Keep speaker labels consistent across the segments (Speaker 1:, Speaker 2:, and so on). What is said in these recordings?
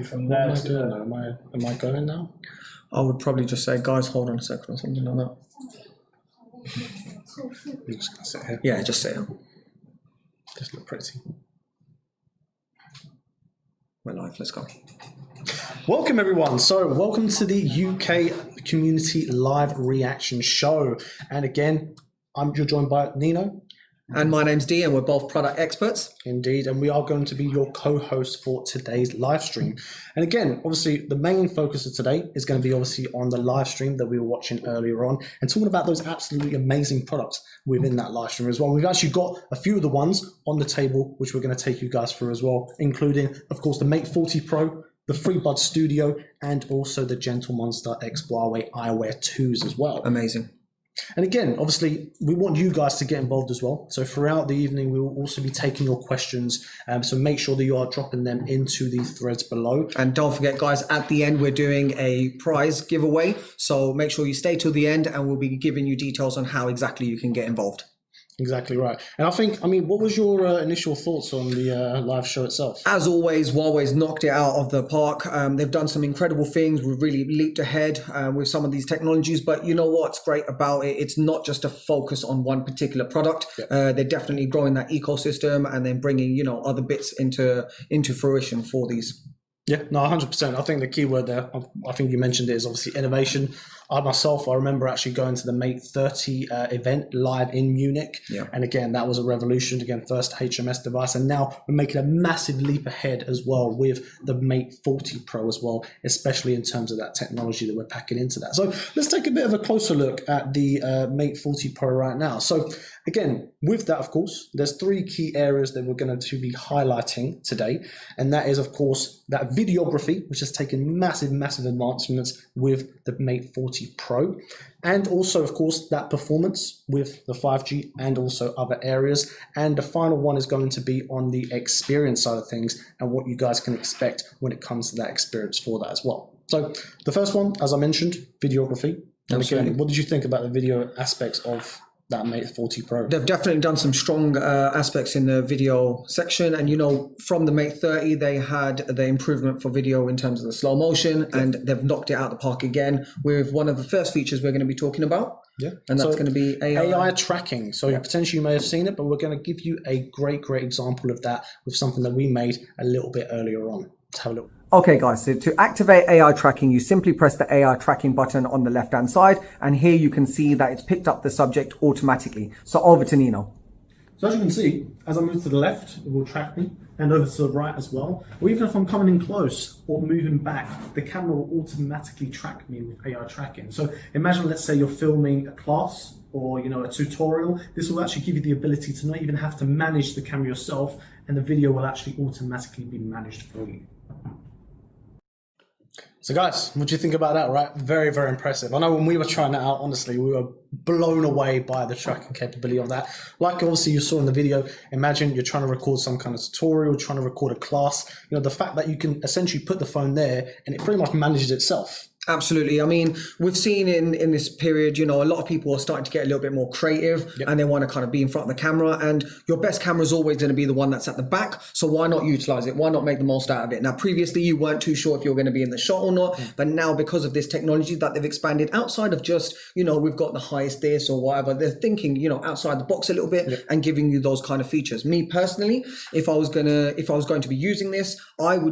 Speaker 1: From there to there. Am I going now?
Speaker 2: I would probably just say, guys, hold on a second or something like that.
Speaker 1: You're just gonna sit here.
Speaker 2: Yeah, just sit here.
Speaker 1: Just look pretty.
Speaker 2: We're live, let's go.
Speaker 1: Welcome everyone. So welcome to the UK Community Live Reaction Show. And again, you're joined by Nino.
Speaker 2: And my name's Dee, and we're both product experts.
Speaker 1: Indeed, and we are going to be your co-hosts for today's live stream. And again, obviously, the main focus of today is going to be obviously on the live stream that we were watching earlier on and talking about those absolutely amazing products within that live stream as well. We've actually got a few of the ones on the table, which we're going to take you guys through as well, including, of course, the MATE40 Pro, the FreeBuds Studio, and also the Gentle Monster X Huawei Eyewear 2s as well.
Speaker 2: Amazing.
Speaker 1: And again, obviously, we want you guys to get involved as well. So throughout the evening, we will also be taking your questions. So make sure that you are dropping them into the threads below.
Speaker 2: And don't forget, guys, at the end, we're doing a prize giveaway. So make sure you stay till the end, and we'll be giving you details on how exactly you can get involved.
Speaker 1: Exactly right. And I mean, what was your initial thoughts on the live show itself?
Speaker 2: As always, Huawei's knocked it out of the park. They've done some incredible things. We've really leaped ahead with some of these technologies. But you know what's great about it? It's not just a focus on one particular product. Yep. They're definitely growing that ecosystem and then bringing, other bits into fruition for these.
Speaker 1: Yeah, no, 100%. I think the key word there, I think you mentioned it, is obviously innovation. I remember actually going to the MATE40 event live in Munich. Yeah. And again, that was a revolution. Again, first HMS device. And now we're making a massive leap ahead as well with the MATE40 Pro as well, especially in terms of that technology that we're packing into that. So let's take a bit of a closer look at the MATE40 Pro right now. So again, with that, of course, there's three key areas that we're going to be highlighting today. And that is, of course, that videography, which has taken massive, massive advancements with the MATE40 Pro. And also, of course, that performance with the 5G and also other areas. And the final one is going to be on the experience side of things and what you guys can expect when it comes to that experience for that as well. So the first one, as I mentioned, videography. And again, what did you think about the video aspects of that MATE40 Pro?
Speaker 2: They've definitely done some strong aspects in the video section, and from the MATE30 they had the improvement for video in terms of the slow motion, and they've knocked it out of the park again with one of the first features we're going to be talking about. Yeah, and that's going to be
Speaker 1: AI tracking. So potentially you may have seen it, but we're going to give you a great example of that with something that we made a little bit earlier on. Let's have a look.
Speaker 3: Okay guys, so to activate AI tracking, you simply press the AI tracking button on the left hand side, and here you can see that it's picked up the subject automatically. So over to Nino.
Speaker 1: So as you can see, as I move to the left, it will track me, and over to the right as well. Or even if I'm coming in close or moving back, the camera will automatically track me with AI tracking. So imagine, let's say you're filming a class or a tutorial. This will actually give you the ability to not even have to manage the camera yourself, and the video will actually automatically be managed for you. So guys, what do you think about that, right? Very, very impressive. I know when we were trying that out, honestly, we were blown away by the tracking capability of that. Like obviously you saw in the video, imagine you're trying to record some kind of tutorial, trying to record a class. The fact that you can essentially put the phone there and it pretty much manages itself.
Speaker 2: Absolutely. I mean, we've seen in this period, a lot of people are starting to get a little bit more creative. Yep. And they want to kind of be in front of the camera, and your best camera is always going to be the one that's at the back. So why not utilize it? Why not make the most out of it? Now, previously you weren't too sure if you're going to be in the shot or not, but now because of this technology that they've expanded outside of just, we've got the highest this or whatever, they're thinking, outside the box a little bit. Yep. And giving you those kind of features. Me personally, if I was going to be using this, I've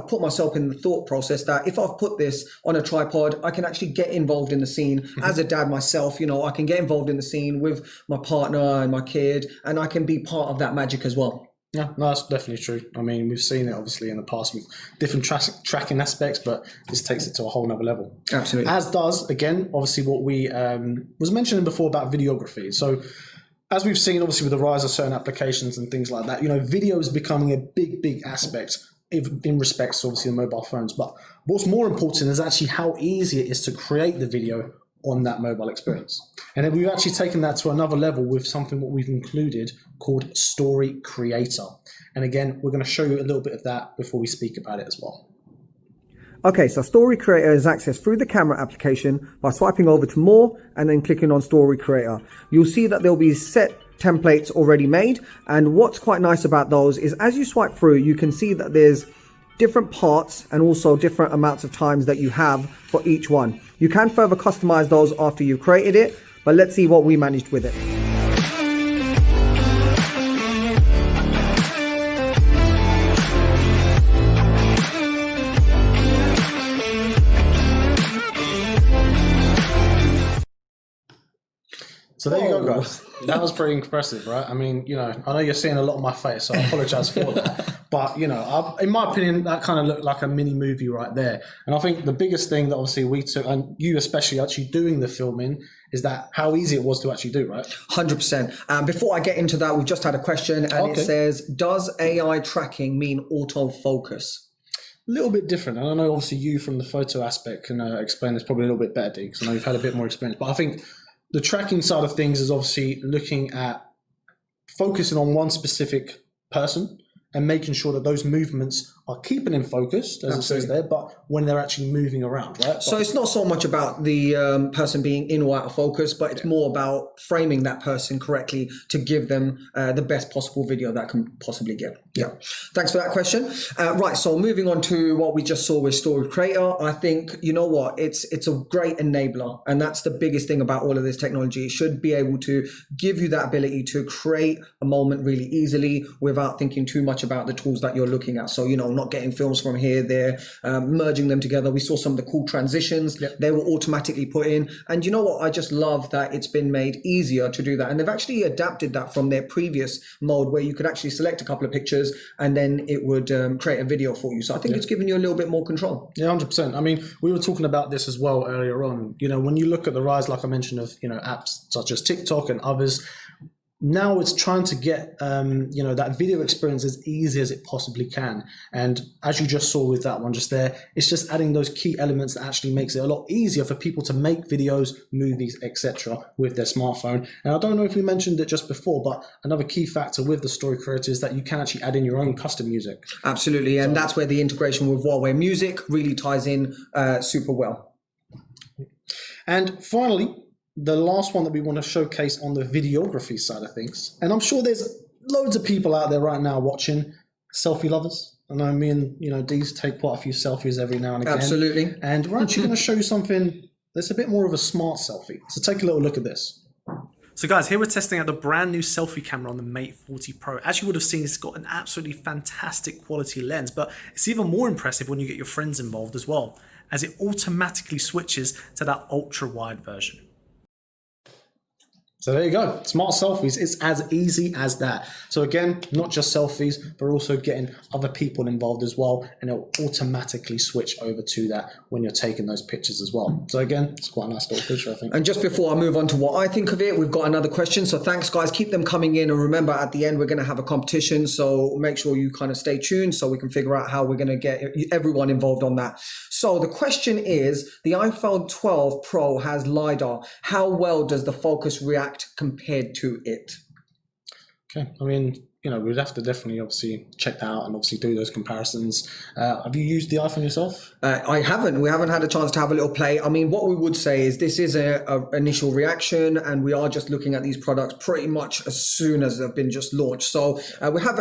Speaker 2: put myself in the thought process that if I've put this on a tripod, I can actually get involved in the scene. As a dad myself, I can get involved in the scene with my partner and my kid, and I can be part of that magic as well.
Speaker 1: Yeah, no, that's definitely true. I mean, we've seen it obviously in the past with different tracking aspects, but this takes it to a whole nother level.
Speaker 2: Absolutely.
Speaker 1: As does, again, obviously what we was mentioning before about videography. So as we've seen, obviously, with the rise of certain applications and things like that, video is becoming a big aspect in respects to obviously the mobile phones. But what's more important is actually how easy it is to create the video on that mobile experience. And then we've actually taken that to another level with something what we've included called Story Creator. And again, we're going to show you a little bit of that before we speak about it as well.
Speaker 3: Okay, so Story Creator is accessed through the camera application by swiping over to More and then clicking on Story Creator. You'll see that there'll be set templates already made, and what's quite nice about those is as you swipe through, you can see that there's different parts and also different amounts of times that you have for each one. You can further customize those after you've created it, but let's see what we managed with it.
Speaker 1: So there you go, guys. That was pretty impressive, right? I mean, you know, I know you're seeing a lot on my face, so I apologize for that. But, you know, in my opinion, that kind of looked like a mini movie right there. And I think the biggest thing that obviously we took, and you especially actually doing the filming, is that how easy it was to actually do, right?
Speaker 2: 100%. Before I get into that, we've just had a question, and it says, does AI tracking mean autofocus?
Speaker 1: A little bit different. And I know obviously you from the photo aspect can explain this probably a little bit better, D, because I know you've had a bit more experience. But I think the tracking side of things is obviously looking at focusing on one specific person and making sure that those movements are keeping him focused, as it says there, but when they're actually moving around, right?
Speaker 2: So it's not so much about the person being in or out of focus, but it's more about framing that person correctly to give them the best possible video that can possibly give. Yeah. Thanks for that question. Right, so moving on to what we just saw with Story Creator, I think, you know what, it's a great enabler, and that's the biggest thing about all of this technology. It should be able to give you that ability to create a moment really easily without thinking too much about the tools that you're looking at. So, you know, not getting films from here, there, merging them together. We saw some of the cool transitions. They were automatically put in. And you know what? I just love that it's been made easier to do that. And they've actually adapted that from their previous mode where you could actually select a couple of pictures and then it would create a video for you. So I think it's given you a little bit more control.
Speaker 1: Yeah, 100%. I mean, we were talking about this as well earlier on. You know, when you look at the rise, like I mentioned, of, you know, apps such as TikTok and others, now it's trying to get, you know, that video experience as easy as it possibly can. And as you just saw with that one just there, it's just adding those key elements that actually makes it a lot easier for people to make videos, movies, etc. with their smartphone. And I don't know if we mentioned it just before, but another key factor with the Story Creator is that you can actually add in your own custom music.
Speaker 2: Absolutely. And that's where the integration with Huawei Music really ties in super well.
Speaker 1: And finally, the last one that we want to showcase on the videography side of things, and I'm sure there's loads of people out there right now watching, selfie lovers. I know me and, you know, Dee's take quite a few selfies every now and again.
Speaker 2: Absolutely.
Speaker 1: And we're actually going to show you something that's a bit more of a smart selfie. So take a little look at this. So guys, here we're testing out the brand new selfie camera on the MATE40 Pro. As you would have seen, it's got an absolutely fantastic quality lens, but it's even more impressive when you get your friends involved as well, as it automatically switches to that ultra wide version. So there you go, smart selfies. It's as easy as that. So again, not just selfies, but also getting other people involved as well, and it'll automatically switch over to that when you're taking those pictures as well. So again, it's quite a nice little feature, I think.
Speaker 2: And just before I move on to what I think of it, we've got another question. So thanks guys, keep them coming in. And remember, at the end, we're gonna have a competition. So make sure you kind of stay tuned so we can figure out how we're gonna get everyone involved on that. So the question is, the iPhone 12 Pro has LiDAR. How well does the focus react compared to it?
Speaker 1: Okay, I mean, you know, we'd have to definitely obviously check that out and obviously do those comparisons. Have you used the iPhone yourself?
Speaker 2: I haven't. We haven't had a chance to have a little play. I mean, what we would say is this is a initial reaction, and we are just looking at these products pretty much as soon as they've been just launched. So we have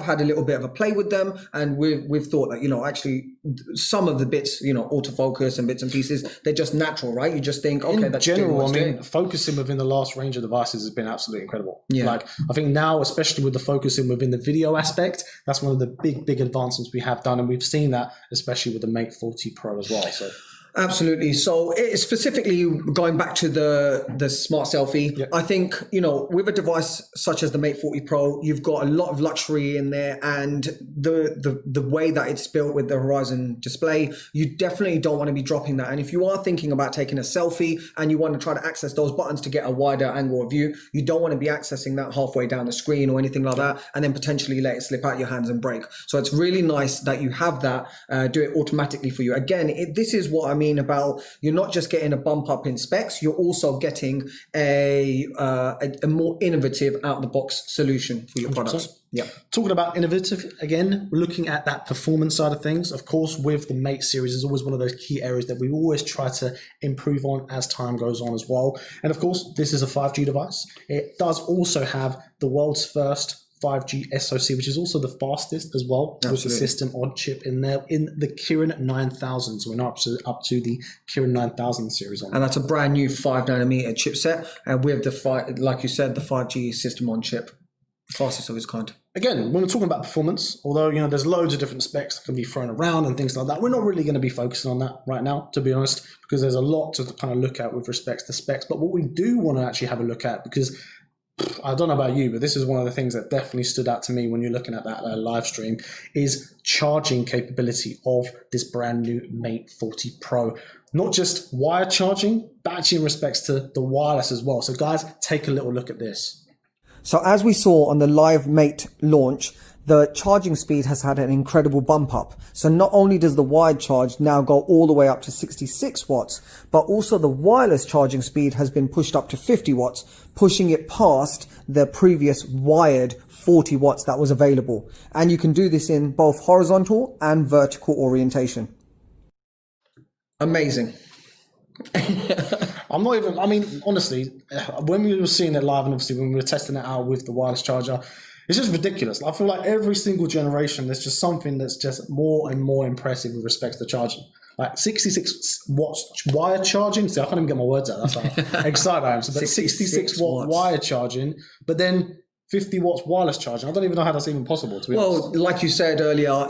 Speaker 2: had a little bit of a play with them, and we've thought that, you know, actually some of the bits, you know, autofocus and bits and pieces, they're just natural, right? You just think, okay, that's
Speaker 1: general. I mean, focusing within the last range of devices has been absolutely incredible.
Speaker 2: Yeah.
Speaker 1: Like, I think now, especially with the focusing within the video aspect, that's one of the big advancements we have done, and we've seen that especially with the MATE40 Pro as well. So
Speaker 2: absolutely. So specifically going back to the smart selfie, I think, you know, with a device such as the MATE40 Pro, you've got a lot of luxury in there, and the way that it's built with the Horizon display, you definitely don't want to be dropping that. And if you are thinking about taking a selfie and you want to try to access those buttons to get a wider angle of view, you don't want to be accessing that halfway down the screen or anything like that, and then potentially let it slip out your hands and break. So it's really nice that you have that, do it automatically for you. Again, this is what I mean about, you're not just getting a bump up in specs, you're also getting a more innovative out the box solution for your 100%. Products. Yeah.
Speaker 1: Talking about innovative, again, we're looking at that performance side of things. Of course, with the Mate series is always one of those key areas that we always try to improve on as time goes on as well. And of course, this is a 5G device. It does also have the world's first 5G SoC, which is also the fastest as well, with the system on chip in there in the Kirin 9000. So we're now up to the Kirin 9000 series on.
Speaker 2: And that's a brand new 5nm chipset, and with like you said, the 5G system on chip, fastest of its kind.
Speaker 1: Again, when we're talking about performance, although there's loads of different specs that can be thrown around and things like that, we're not really going to be focusing on that right now, to be honest, because there's a lot to kind of look at with respects to specs. But what we do want to actually have a look at, because I don't know about you, but this is one of the things that definitely stood out to me when you're looking at that live stream, is charging capability of this brand new MATE40 Pro. Not just wire charging, but actually in respects to the wireless as well. So guys, take a little look at this.
Speaker 3: So as we saw on the live Mate launch, the charging speed has had an incredible bump up. So not only does the wired charge now go all the way up to 66 watts, but also the wireless charging speed has been pushed up to 50 watts, pushing it past the previous wired 40 watts that was available. And you can do this in both horizontal and vertical orientation.
Speaker 2: Amazing.
Speaker 1: Honestly, when we were seeing it live and obviously when we were testing it out with the wireless charger, it's just ridiculous. I feel like every single generation, there's just something that's just more and more impressive with respect to charging. Like 66 watts wire charging. See, I can't even get my words out. That's how excited I am. So that's 66 watt wire charging, but then 50 watts wireless charging. I don't even know how that's even possible, to be honest.
Speaker 2: Well, like you said earlier,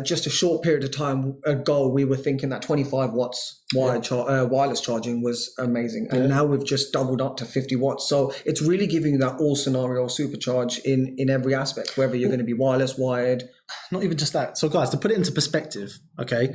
Speaker 2: just a short period of time ago, we were thinking that 25 watts wireless charging was amazing. And now we've just doubled up to 50 watts. So it's really giving you that all scenario supercharge in every aspect, whether you're going to be wireless, wired.
Speaker 1: Not even just that. So guys, to put it into perspective, okay,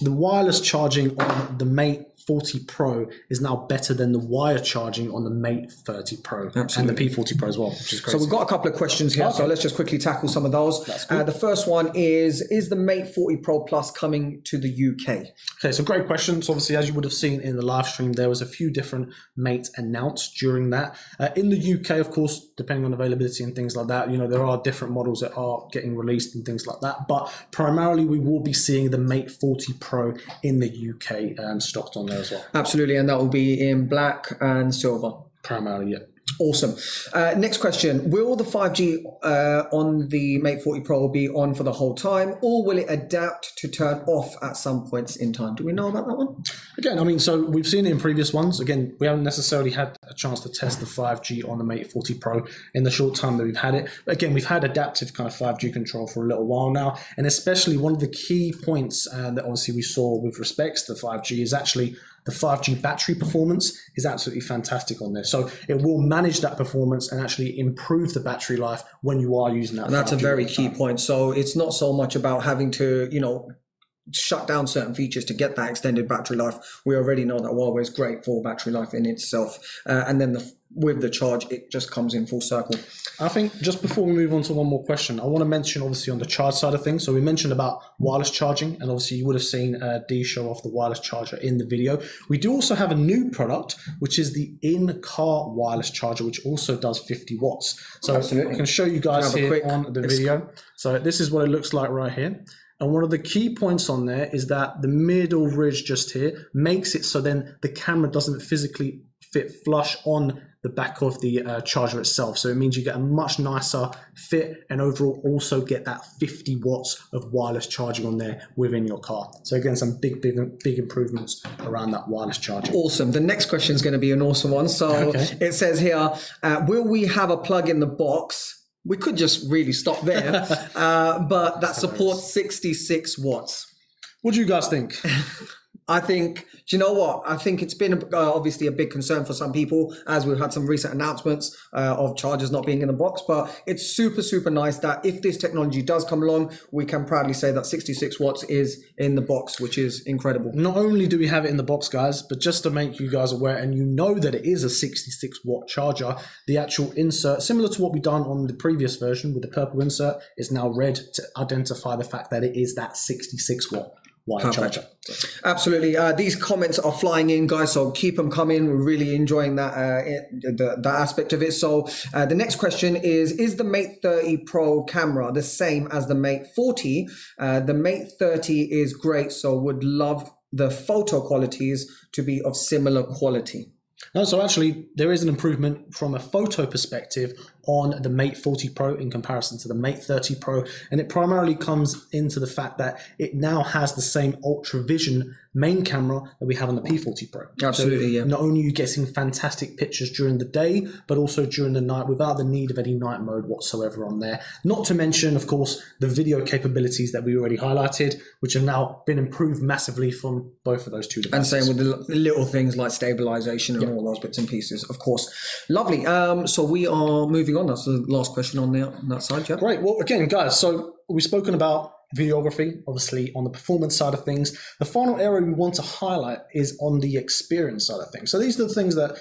Speaker 1: the wireless charging on the MATE40 Pro is now better than the wire charging on the MATE30 Pro. Absolutely. And the P40 Pro as well, which is crazy.
Speaker 2: So we've got a couple of questions here, so let's just quickly tackle some of those. The first one is the MATE40 Pro Plus coming to the UK?
Speaker 1: Okay, so great question. So obviously, as you would have seen in the live stream, there was a few different Mate announced during that. In the UK, of course, depending on availability and things like that, there are different models that are getting released and things like that. But primarily, we will be seeing the MATE40 Pro in the UK stocked on there as well.
Speaker 2: Absolutely, and that will be in black and silver.
Speaker 1: Primarily, yeah.
Speaker 2: Awesome. Next question. Will the 5G on the MATE40 Pro be on for the whole time, or will it adapt to turn off at some points in time? Do we know about that one?
Speaker 1: Again, so we've seen it in previous ones. Again, we haven't necessarily had a chance to test the 5G on the MATE40 Pro in the short time that we've had it. But again, we've had adaptive kind of 5G control for a little while now. And especially one of the key points that obviously we saw with respects to 5G is actually the 5G battery performance is absolutely fantastic on this. So it will manage that performance and actually improve the battery life when you are using that.
Speaker 2: And that's a very key point. So it's not so much about having to, shut down certain features to get that extended battery life. We already know that Huawei is great for battery life in itself. And then with the charge, it just comes in full circle.
Speaker 1: I think just before we move on to one more question, I want to mention obviously on the charge side of things. So we mentioned about wireless charging, and obviously you would have seen Dee show off the wireless charger in the video. We do also have a new product, which is the in-car wireless charger, which also does 50 watts. So I can show you guys here on the video. So this is what it looks like right here. And one of the key points on there is that the middle ridge just here makes it so then the camera doesn't physically fit flush on the back of the charger itself. So it means you get a much nicer fit and overall also get that 50 watts of wireless charging on there within your car. So again, some big improvements around that wireless charging.
Speaker 2: Awesome. The next question is going to be an awesome one. So It says here, will we have a plug in the box? We could just really stop there, but that supports 66 watts.
Speaker 1: What do you guys think?
Speaker 2: I think, do you know what? I think it's been obviously a big concern for some people, as we've had some recent announcements of chargers not being in the box, but it's super, super nice that if this technology does come along, we can proudly say that 66 watts is in the box, which is incredible.
Speaker 1: Not only do we have it in the box, guys, but just to make you guys aware, and you know that it is a 66 watt charger, the actual insert, similar to what we've done on the previous version with the purple insert, is now red to identify the fact that it is that 66 watt. Charger.
Speaker 2: Absolutely. These comments are flying in, guys, so keep them coming. We're really enjoying that aspect of it. So the next question is the MATE30 Pro camera the same as the MATE40? The MATE30 is great, so would love the photo qualities to be of similar quality.
Speaker 1: No, so actually there is an improvement from a photo perspective on the MATE40 Pro in comparison to the MATE30 Pro, and it primarily comes into the fact that it now has the same ultra vision main camera that we have on the P40 Pro.
Speaker 2: Absolutely,
Speaker 1: so
Speaker 2: yeah.
Speaker 1: Not only are you getting fantastic pictures during the day, but also during the night without the need of any night mode whatsoever on there. Not to mention, of course, the video capabilities that we already highlighted, which have now been improved massively from both of those two devices.
Speaker 2: And same with the little things like stabilization and all those bits and pieces, of course. Lovely. So we are moving on. That's the last question on that side, yeah.
Speaker 1: Great. Well, again, guys, so we've spoken about videography, obviously on the performance side of things. The final area we want to highlight is on the experience side of things. So these are the things that,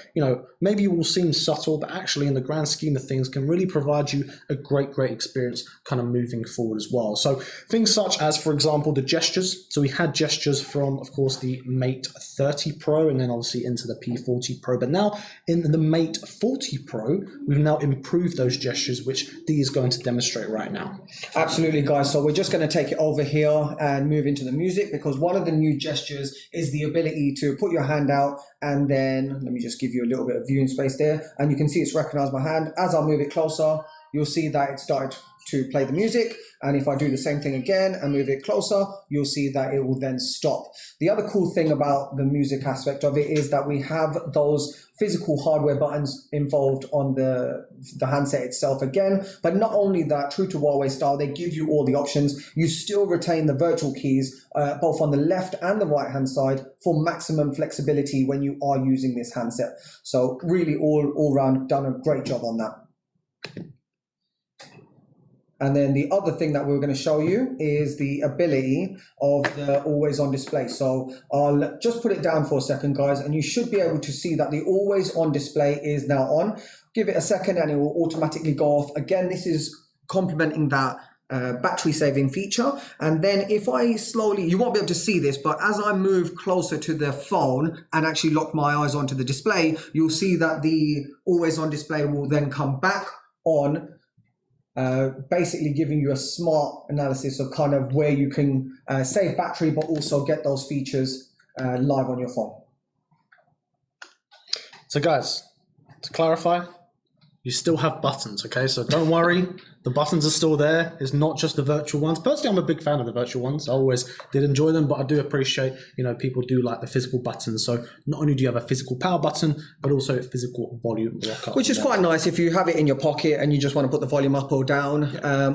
Speaker 1: maybe will seem subtle, but actually in the grand scheme of things can really provide you a great experience kind of moving forward as well. So things such as, for example, the gestures. So we had gestures from, of course, the MATE30 Pro and then obviously into the P40 Pro. But now in the MATE40 Pro, we've now improved those gestures, which Dee is going to demonstrate right now.
Speaker 2: Absolutely, guys. So we're just going to take it over here and move into the music, because one of the new gestures is the ability to put your hand out, and then let me just give you a little bit of viewing space there, and you can see it's recognized my hand. As I move it closer, you'll see that it started to play the music, and if I do the same thing again and move it closer, you'll see that it will then stop. The other cool thing about the music aspect of it is that we have those physical hardware buttons involved on the handset itself again. But not only that, true to Huawei style, they give you all the options. You still retain the virtual keys both on the left and the right hand side for maximum flexibility when you are using this handset. So really all round done a great job on that. And then the other thing that we're going to show you is the ability of the always on display. So I'll just put it down for a second, guys, and you should be able to see that the always on display is now on. Give it a second and it will automatically go off. Again, this is complementing that battery saving feature. And then if I slowly, you won't be able to see this, but as I move closer to the phone and actually lock my eyes onto the display, you'll see that the always on display will then come back on, basically giving you a smart analysis of kind of where you can save battery, but also get those features live on your phone.
Speaker 1: So guys, to clarify, you still have buttons, okay? So don't worry, the buttons are still there. It's not just the virtual ones. Personally, I'm a big fan of the virtual ones. I always did enjoy them, but I do appreciate, people do like the physical buttons. So not only do you have a physical power button, but also a physical volume rock-up.
Speaker 2: Which is quite nice if you have it in your pocket and you just want to put the volume up or down,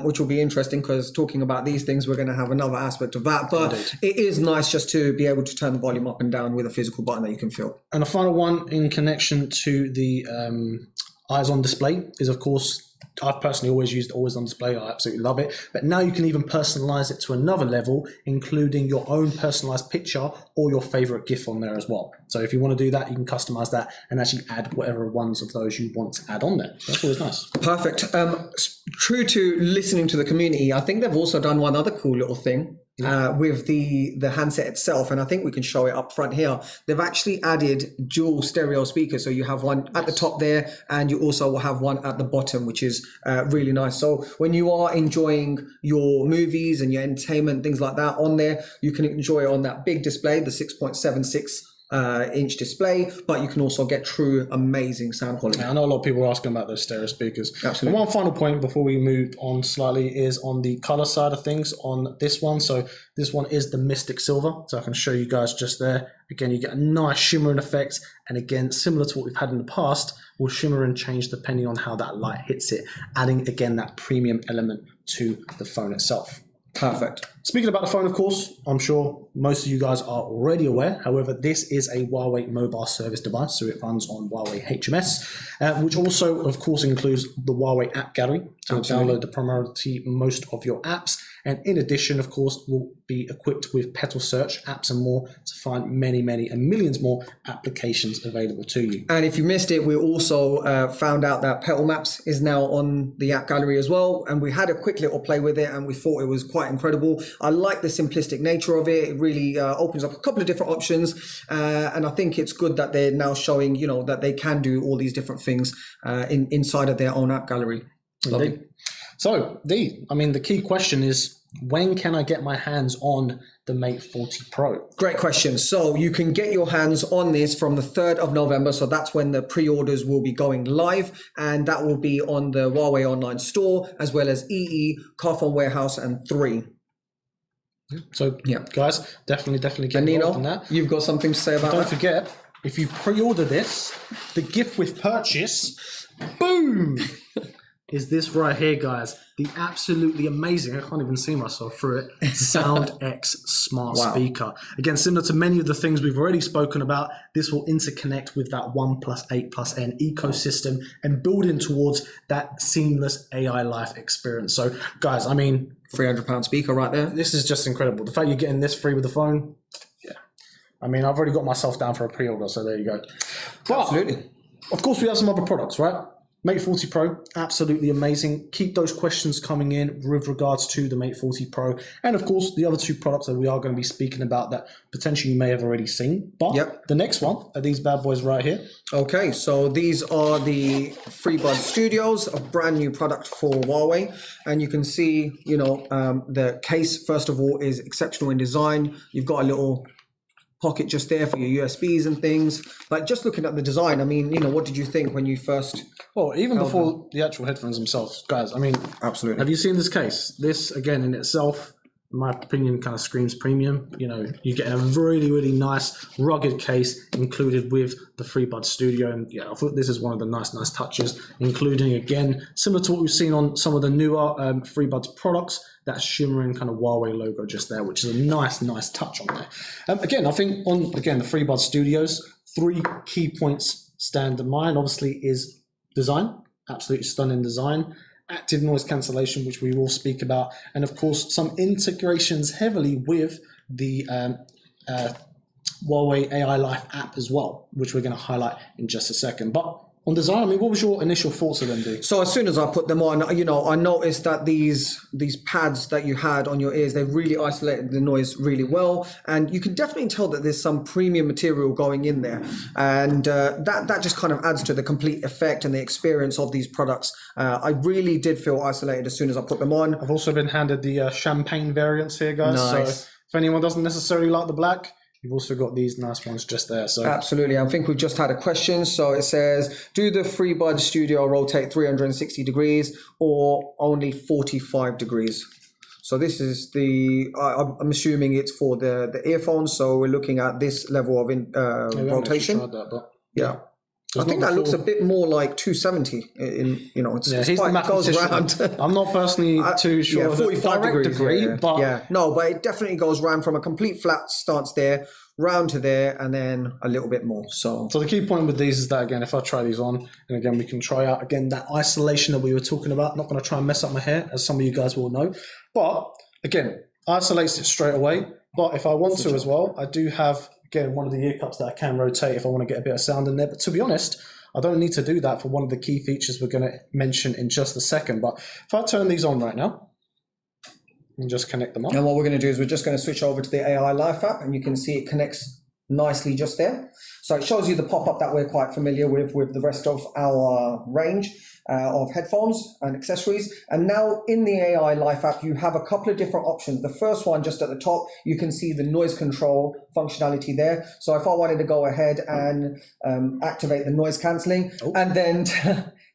Speaker 2: which will be interesting, because talking about these things, we're going to have another aspect of that. But indeed, it is nice just to be able to turn the volume up and down with a physical button that you can feel.
Speaker 1: And the final one in connection to the eyes on display is, of course, I've personally always used always on display. I absolutely love it. But now you can even personalize it to another level, including your own personalized picture or your favorite GIF on there as well. So if you want to do that, you can customize that and actually add whatever ones of those you want to add on there. So that's always nice.
Speaker 2: Perfect. True to listening to the community, I think they've also done one other cool little thing. With the handset itself, and I think we can show it up front here. They've actually added dual stereo speakers, so you have one at the top there, and you also will have one at the bottom, which is really nice. So when you are enjoying your movies and your entertainment, things like that on there, you can enjoy it on that big display, the 6.76 inch display, but you can also get true amazing sound quality.
Speaker 1: I know a lot of people are asking about those stereo speakers.
Speaker 2: Absolutely.
Speaker 1: And one final point before we move on slightly is on the color side of things on this one. So this one is the Mystic Silver. So I can show you guys just there. Again, you get a nice shimmering effect. And again, similar to what we've had in the past, will shimmer and change depending on how that light hits it, adding again that premium element to the phone itself.
Speaker 2: Perfect.
Speaker 1: Speaking about the phone, of course, I'm sure most of you guys are already aware. However, this is a Huawei mobile service device, so it runs on Huawei HMS, which also, of course, includes the Huawei app gallery to download the primarily most of your apps. And in addition, of course, will be equipped with Petal Search, apps and more to find many, many and millions more applications available to you.
Speaker 2: And if you missed it, we also found out that Petal Maps is now on the app gallery as well. And we had a quick little play with it and we thought it was quite incredible. I like the simplistic nature of it. It really opens up a couple of different options. And I think it's good that they're now showing, that they can do all these different things inside of their own app gallery.
Speaker 1: Lovely. So, Dee, the key question is, when can I get my hands on the Mate 40 Pro?
Speaker 2: Great question. So you can get your hands on this from the 3rd of November. So that's when the pre-orders will be going live, and that will be on the Huawei online store, as well as EE, Carphone Warehouse, and 3.
Speaker 1: So guys, definitely get involved in that.
Speaker 2: You've got something to say about
Speaker 1: Don't
Speaker 2: that?
Speaker 1: forget, if you pre-order this, the gift with purchase, boom, is this right here, guys. The absolutely amazing, I can't even see myself through it, Sound X smart speaker. Again, similar to many of the things we've already spoken about, this will interconnect with that 1+8+N ecosystem and building towards that seamless AI life experience. So guys, I mean,
Speaker 2: £300 speaker right there.
Speaker 1: this is just incredible. The fact you're getting this free with the phone, I mean, I've already got myself down for a pre-order, so there you go. But,
Speaker 2: Absolutely.
Speaker 1: of course, we have some other products, right? Mate 40 Pro, absolutely amazing. Keep those questions coming in with regards to the Mate 40 Pro. And, of course, the other two products that we are going to be speaking about that potentially you may have already seen. But the next one are these bad boys right here.
Speaker 2: Okay, so these are the FreeBuds Studios, a brand new product for Huawei. And you can see, you know, the case, first of all, is exceptional in design. You've got a little pocket just there for your USBs and things. Like, just looking at the design, I mean, you know, what did you think when you first...
Speaker 1: Well, even before the actual headphones themselves, guys, I mean...
Speaker 2: Absolutely.
Speaker 1: Have you seen this case? This, again, in itself, in my opinion, kind of screams premium. You know, you're getting a really, really nice, rugged case included with the FreeBuds Studio. And yeah, I thought this is one of the nice touches, including, again, similar to what we've seen on some of the newer FreeBuds products, that shimmering kind of Huawei logo just there, which is a nice touch on there. Again, I think on, the FreeBuds Studios, 3 key points stand in mind. Obviously is design, absolutely stunning design, active noise cancellation, which we will speak about, and of course some integrations heavily with the Huawei AI Life app as well, which we're going to highlight in just a second. But on design, I mean, what was your initial thoughts of them, dude?
Speaker 2: So as soon as I put them on, you know, I noticed that these pads that you had on your ears, they really isolated the noise really well. And you can definitely tell that there's some premium material going in there. And that just kind of adds to the complete effect and the experience of these products. I really did feel isolated as soon as I put them on.
Speaker 1: I've also been handed the champagne variants here, guys.
Speaker 2: Nice.
Speaker 1: So if anyone doesn't necessarily like the black, you've also got these nice ones just there. So
Speaker 2: absolutely. I think we've just had a question. So it says, do the FreeBuds Studio rotate 360 degrees or only 45 degrees? So this is I'm assuming it's for the earphones. So we're looking at this level of rotation. Yeah. I think that looks a bit more like 270. You know, it's
Speaker 1: he's
Speaker 2: quite,
Speaker 1: the
Speaker 2: it goes around.
Speaker 1: I'm not personally too sure.
Speaker 2: Yeah, 45
Speaker 1: degree, but
Speaker 2: but it definitely goes round from a complete flat stance there, round to there, and then a little bit more. So
Speaker 1: the key point with these is that, again, if I try these on, and again, we can try out again that isolation that we were talking about. Not going to try and mess up my hair, as some of you guys will know, but again, isolates it straight away. But if I want to as well, I do have, again, one of the ear cups that I can rotate if I want to get a bit of sound in there. But to be honest, I don't need to do that for one of the key features we're going to mention in just a second. But if I turn these on right now and just connect them up.
Speaker 2: And what we're going to do is we're just going to switch over to the AI Life app, and you can see it connects nicely just there. So it shows you the pop-up that we're quite familiar with the rest of our range of headphones and accessories. And now in the AI Life app, you have a couple of different options. The first one, just at the top, you can see the noise control functionality there. So if I wanted to go ahead and activate the noise cancelling, and then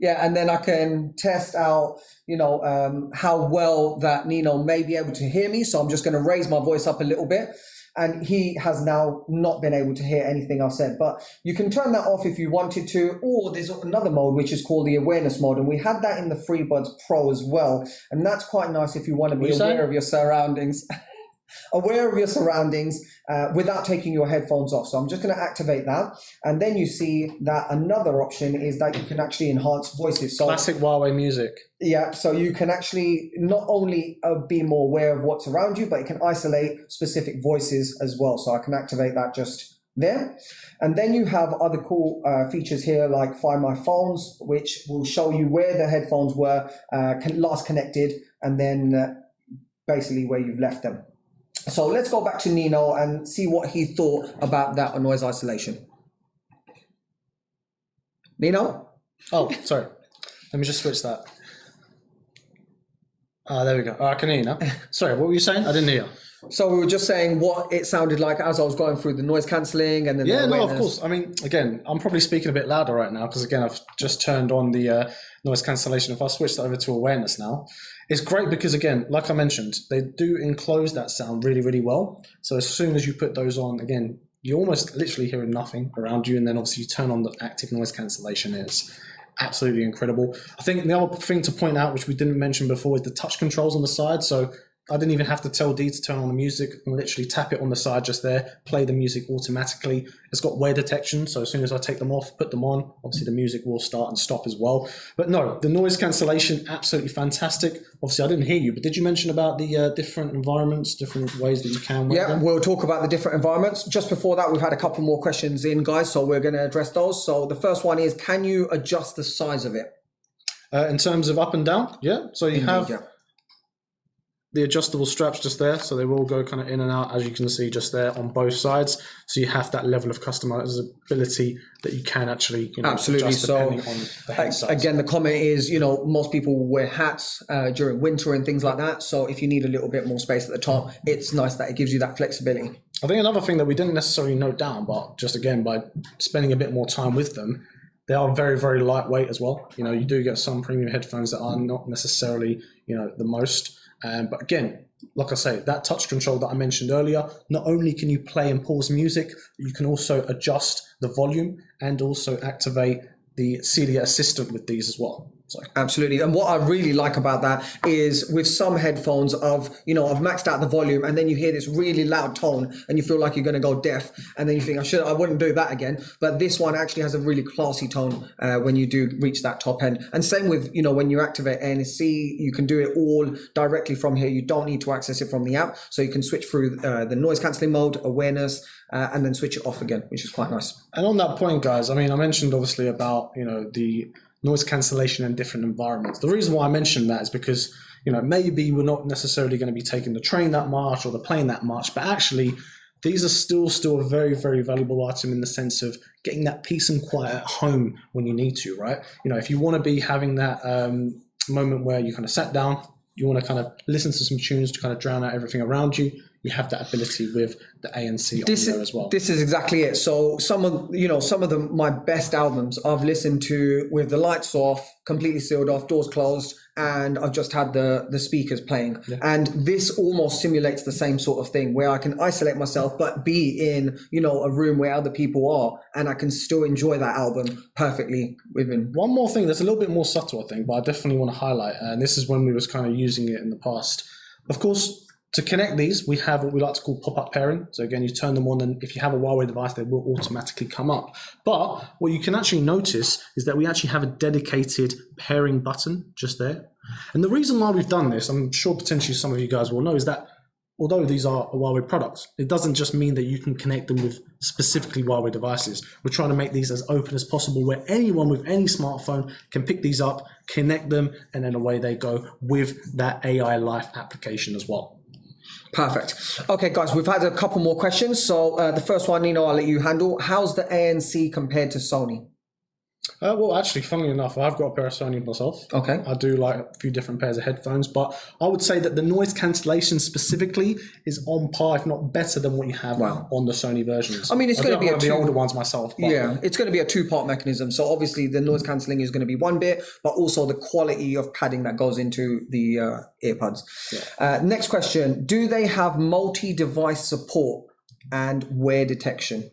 Speaker 2: and then I can test out, you know, how well that Nino may be able to hear me. So I'm just going to raise my voice up a little bit. And he has now not been able to hear anything I've said. But you can turn that off if you wanted to, or there's another mode which is called the awareness mode, and we had that in the FreeBuds Pro as well. And that's quite nice if you want to be aware of your surroundings. Aware of your surroundings without taking your headphones off. So I'm just going to activate that. And then you see that another option is that you can actually enhance voices. So
Speaker 1: classic Huawei music.
Speaker 2: Yeah, so you can actually not only be more aware of what's around you, but it can isolate specific voices as well. So I can activate that just there. And then you have other cool features here like Find My Phones, which will show you where the headphones were last connected, and then basically where you've left them. So let's go back to Nino and see what he thought about that noise isolation. Nino?
Speaker 1: Oh, sorry. Let me just switch that. There we go. I can hear you now. Sorry, what were you saying? I didn't hear.
Speaker 2: So we were just saying what it sounded like as I was going through the noise cancelling and then
Speaker 1: Yeah,
Speaker 2: the
Speaker 1: no,
Speaker 2: awareness.
Speaker 1: of course. I mean, again, I'm probably speaking a bit louder right now because, again, I've just turned on the noise cancellation. If I switch that over to awareness now, it's great because, again, like I mentioned, they do enclose that sound really, really well. So as soon as you put those on, again, you're almost literally hearing nothing around you. And then obviously you turn on the active noise cancellation. It's absolutely incredible. I think the other thing to point out, which we didn't mention before, is the touch controls on the side. So I didn't even have to tell Dee to turn on the music. I can literally tap it on the side just there, play the music automatically. It's got wear detection, so as soon as I take them off, put them on, obviously the music will start and stop as well. But no, the noise cancellation, absolutely fantastic. Obviously, I didn't hear you, but did you mention about the different environments, different ways that you can work them?
Speaker 2: We'll talk about the different environments. Just before that, we've had a couple more questions in, guys, so we're going to address those. So the first one is, can you adjust the size of it?
Speaker 1: In terms of up and down, yeah. So you have the adjustable straps just there, so they will go kind of in and out, as you can see just there on both sides. So you have that level of customizability that you can actually,
Speaker 2: absolutely
Speaker 1: adjust depending on the head size.
Speaker 2: Again, the comment is, most people wear hats during winter and things like that. So if you need a little bit more space at the top, it's nice that it gives you that flexibility.
Speaker 1: I think another thing that we didn't necessarily note down, but just again by spending a bit more time with them, they are very, very lightweight as well. You do get some premium headphones that are not necessarily, the most. But again, like I say, that touch control that I mentioned earlier, not only can you play and pause music, you can also adjust the volume and also activate the Celia Assistant with these as well. So.
Speaker 2: Absolutely. And what I really like about that is with some headphones I've maxed out the volume and then you hear this really loud tone and you feel like you're going to go deaf and then you think I wouldn't do that again. But this one actually has a really classy tone when you do reach that top end. And same with, when you activate ANC, you can do it all directly from here. You don't need to access it from the app. So you can switch through the noise cancelling mode, awareness, and then switch it off again, which is quite nice.
Speaker 1: And on that point, guys, I mentioned obviously about, the noise cancellation in different environments. The reason why I mentioned that is because, maybe we're not necessarily going to be taking the train that much or the plane that much, but actually these are still a very, very valuable item in the sense of getting that peace and quiet at home when you need to, right? If you want to be having that moment where you kind of sat down, you want to kind of listen to some tunes to kind of drown out everything around you, you have that ability with the ANC on there as well.
Speaker 2: This is exactly it. So some of my best albums I've listened to with the lights off, completely sealed off, doors closed, and I've just had the speakers playing. Yeah. And this almost simulates the same sort of thing where I can isolate myself but be in, a room where other people are and I can still enjoy that album perfectly within.
Speaker 1: One more thing that's a little bit more subtle, I think, but I definitely want to highlight, and this is when we was kind of using it in the past. Of course, to connect these, we have what we like to call pop-up pairing. So again, you turn them on and if you have a Huawei device, they will automatically come up. But what you can actually notice is that we actually have a dedicated pairing button just there. And the reason why we've done this, I'm sure potentially some of you guys will know, is that although these are a Huawei products, it doesn't just mean that you can connect them with specifically Huawei devices. We're trying to make these as open as possible where anyone with any smartphone can pick these up, connect them, and then away they go with that AI Life application as well.
Speaker 2: Perfect. Okay, guys, we've had a couple more questions. So the first one, I'll let you handle. How's the ANC compared to Sony?
Speaker 1: Well, actually, funnily enough, I've got a pair of Sony myself. Okay. I do like a few different pairs of headphones, but I would say that the noise cancellation specifically is on par, if not better than what you have on the Sony versions.
Speaker 2: It's going to be
Speaker 1: one of the older ones myself.
Speaker 2: Yeah, it's going to be a two-part mechanism. So obviously the noise cancelling is going to be one bit, but also the quality of padding that goes into the earbuds. Yeah. Next question. Do they have multi-device support and wear detection?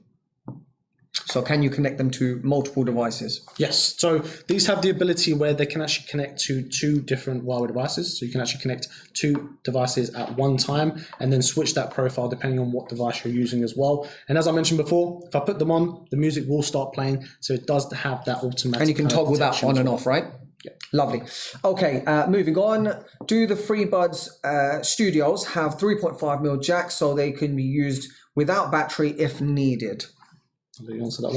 Speaker 2: So can you connect them to multiple devices?
Speaker 1: Yes. So these have the ability where they can actually connect to two different Huawei devices. So you can actually connect two devices at one time and then switch that profile depending on what device you're using as well. And as I mentioned before, if I put them on, the music will start playing. So it does have that automatic.
Speaker 2: And you can toggle that on and off, right? Yeah. Lovely. Okay, moving on. Do the FreeBuds Studios have 3.5mm jack so they can be used without battery if needed?
Speaker 1: Do you answer that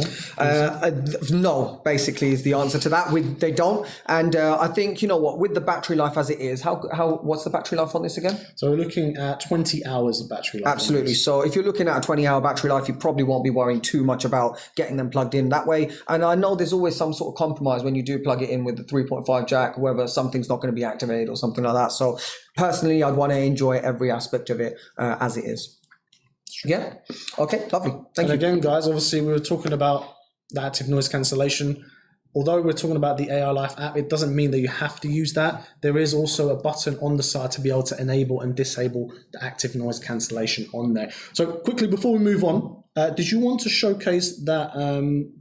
Speaker 1: one?
Speaker 2: No, basically is the answer to that. They don't, and I think, you know what, with the battery life as it is, what's the battery life on this again?
Speaker 1: So we're looking at 20 hours of battery life.
Speaker 2: Absolutely. So if you're looking at a 20-hour battery life, you probably won't be worrying too much about getting them plugged in that way. And I know there's always some sort of compromise when you do plug it in with the 3.5 jack, whether something's not going to be activated or something like that. So personally, I'd want to enjoy every aspect of it as it is. Yeah. Okay. Lovely. Thank you.
Speaker 1: And again, guys, obviously we were talking about the active noise cancellation. Although we're talking about the AI Life app, it doesn't mean that you have to use that. There is also a button on the side to be able to enable and disable the active noise cancellation on there. So quickly, before we move on, did you want to showcase that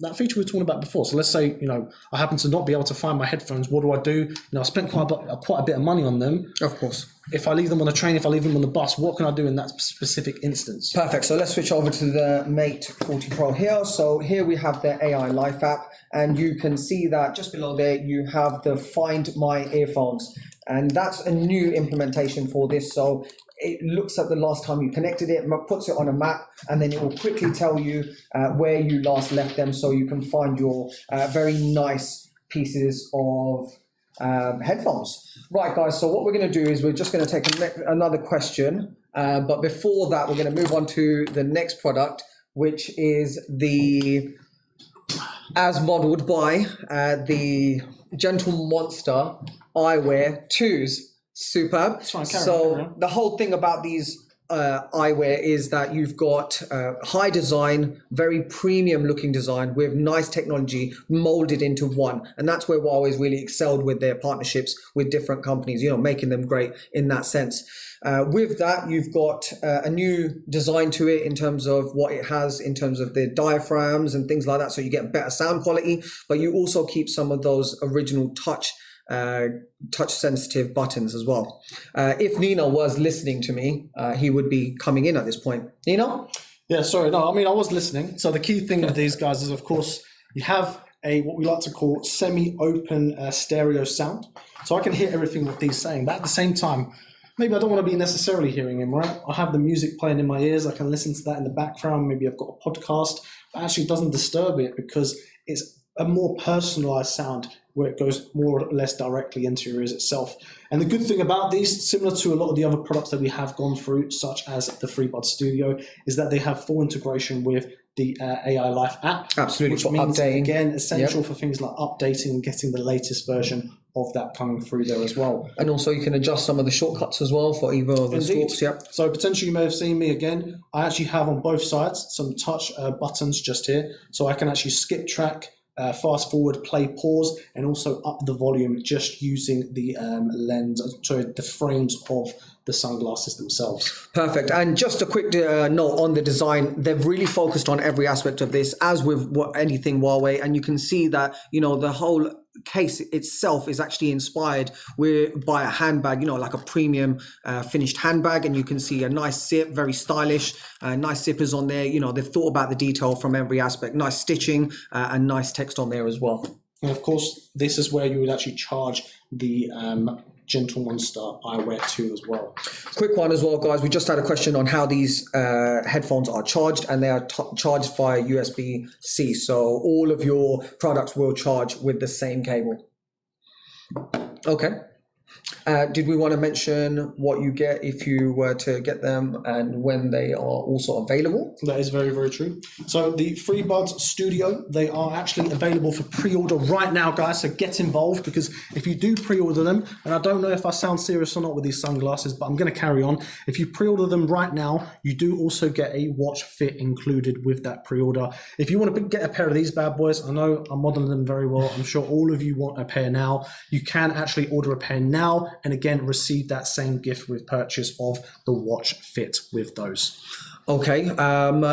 Speaker 1: that feature we were talking about before? So let's say, you know, I happen to not be able to find my headphones. What do I do? You know, I spent quite a bit of money on them.
Speaker 2: Of course.
Speaker 1: If I leave them on the train, if I leave them on the bus, what can I do in that specific instance?
Speaker 2: Perfect. So let's switch over to the MATE40 Pro here. So here we have the AI Life app, and you can see that just below there you have the Find My Earphones, and that's a new implementation for this. So it looks at the last time you connected it, puts it on a map, and then it will quickly tell you where you last left them, so you can find your very nice pieces of headphones. Right, guys, so what we're going to do is we're just going to take another question, but before that we're going to move on to the next product, which is as modeled by the Gentle Monster Eyewear 2s. Superb. So the whole thing about these eyewear is that you've got high design, very premium looking design with nice technology molded into one. And that's where Huawei's really excelled with their partnerships with different companies, you know, making them great in that sense. With that, you've got a new design to it in terms of what it has in terms of the diaphragms and things like that. So you get better sound quality, but you also keep some of those original touch sensitive buttons as well. If Nino was listening to me, he would be coming in at this point. Nino?
Speaker 1: Yeah, sorry. No, I mean, I was listening. So the key thing with these guys is, of course, you have what we like to call semi-open stereo sound. So I can hear everything that he's saying, but at the same time, maybe I don't want to be necessarily hearing him, right? I have the music playing in my ears. I can listen to that in the background. Maybe I've got a podcast, but actually it doesn't disturb it because it's a more personalized sound where it goes more or less directly into your ears itself. And the good thing about these, similar to a lot of the other products that we have gone through, such as the FreeBuds Studio, is that they have full integration with the AI Life app.
Speaker 2: Absolutely,
Speaker 1: which
Speaker 2: for
Speaker 1: means,
Speaker 2: updating.
Speaker 1: again, essential for things like updating and getting the latest version of that coming through there as well.
Speaker 2: And also you can adjust some of the shortcuts as well for either of the stalks. Yep.
Speaker 1: So potentially you may have seen me again. I actually have on both sides some touch buttons just here. So I can actually skip track, fast forward, play, pause, and also up the volume just using the the frames of the sunglasses themselves.
Speaker 2: Perfect. And just a quick note on the design. They've really focused on every aspect of this, as with anything Huawei. And you can see that, you know, the whole case itself is actually inspired by a handbag, you know, like a premium finished handbag. And you can see a nice zip, very stylish, nice zippers on there. You know, they've thought about the detail from every aspect. Nice stitching and nice text on there as well.
Speaker 1: And of course, this is where you would actually charge the Gentle Monster Eyewear 2 as well.
Speaker 2: Quick one as well, guys. We just had a question on how these headphones are charged, and they are charged via USB-C. So all of your products will charge with the same cable. Okay. Did we want to mention what you get if you were to get them and when they are also available?
Speaker 1: That is very, very true. So the FreeBuds Studio, they are actually available for pre-order right now, guys. So get involved, because if you do pre-order them, and I don't know if I sound serious or not with these sunglasses, but I'm going to carry on. If you pre-order them right now, you do also get a watch fit included with that pre-order. If you want to get a pair of these bad boys, I know I'm modeling them very well. I'm sure all of you want a pair now. You can actually order a pair now, and again receive that same gift with purchase of the watch fit with those.
Speaker 2: Okay,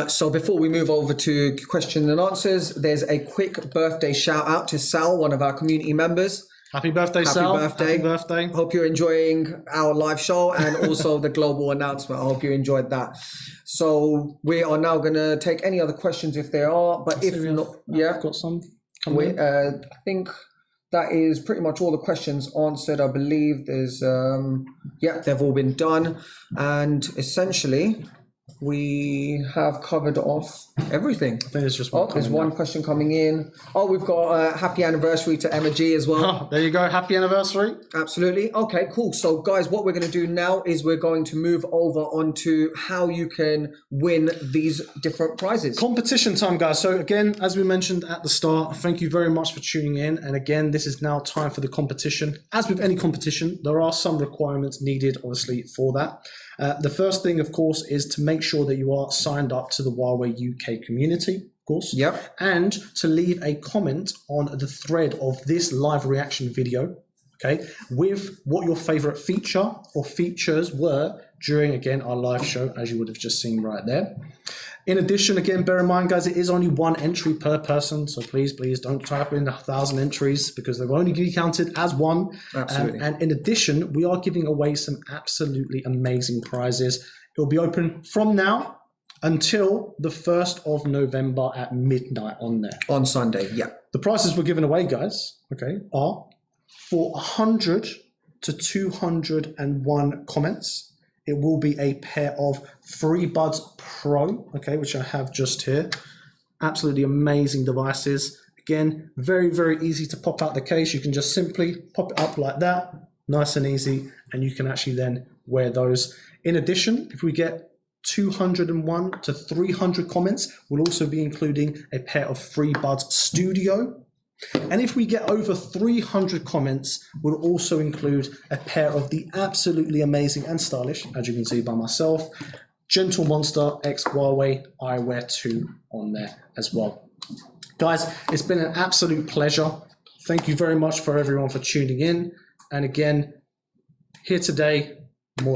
Speaker 2: so before we move over to question and answers, there's a quick birthday shout out to Sal, one of our community members.
Speaker 1: Happy birthday, Sal.
Speaker 2: Happy birthday. Hope you're enjoying our live show and also the global announcement. I hope you enjoyed that. So we are now going to take any other questions if there are, but if not, yeah,
Speaker 1: I've got some.
Speaker 2: I think that is pretty much all the questions answered. I believe there's, yeah, they've all been done. And essentially, we have covered off everything.
Speaker 1: I think there's just
Speaker 2: Oh,
Speaker 1: one.
Speaker 2: there's one question coming in. Oh, we've got happy anniversary to Emma G as well.
Speaker 1: Oh, there you go. Happy anniversary.
Speaker 2: Absolutely. Okay, cool. So, guys, what we're going to do now is we're going to move over onto how you can win these different prizes.
Speaker 1: Competition time, guys. So again, as we mentioned at the start, thank you very much for tuning in. And again, this is now time for the competition. As with any competition, there are some requirements needed, obviously, for that. The first thing, of course, is to make sure that you are signed up to the Huawei UK community, of course.
Speaker 2: Yep.
Speaker 1: And to leave a comment on the thread of this live reaction video, okay, with what your favorite feature or features were during, again, our live show, as you would have just seen right there. In addition, again, bear in mind, guys, it is only one entry per person. So please don't type in 1,000 entries because they'll only be counted as one.
Speaker 2: Absolutely.
Speaker 1: And in addition, we are giving away some absolutely amazing prizes. It will be open from now until the 1st of November at midnight on there.
Speaker 2: On Sunday, yeah.
Speaker 1: The prizes we're giving away, guys, okay, are for 100 to 201 comments. It will be a pair of FreeBuds Pro, okay, which I have just here. Absolutely amazing devices. Again, very, very easy to pop out the case. You can just simply pop it up like that, nice and easy, and you can actually then wear those. In addition, if we get 201 to 300 comments, we'll also be including a pair of FreeBuds Studio. And if we get over 300 comments, we'll also include a pair of the absolutely amazing and stylish, as you can see by myself, Gentle Monster X Huawei Eyewear 2 on there as well. Guys, it's been an absolute pleasure. Thank you very much for everyone for tuning in. And again, here today,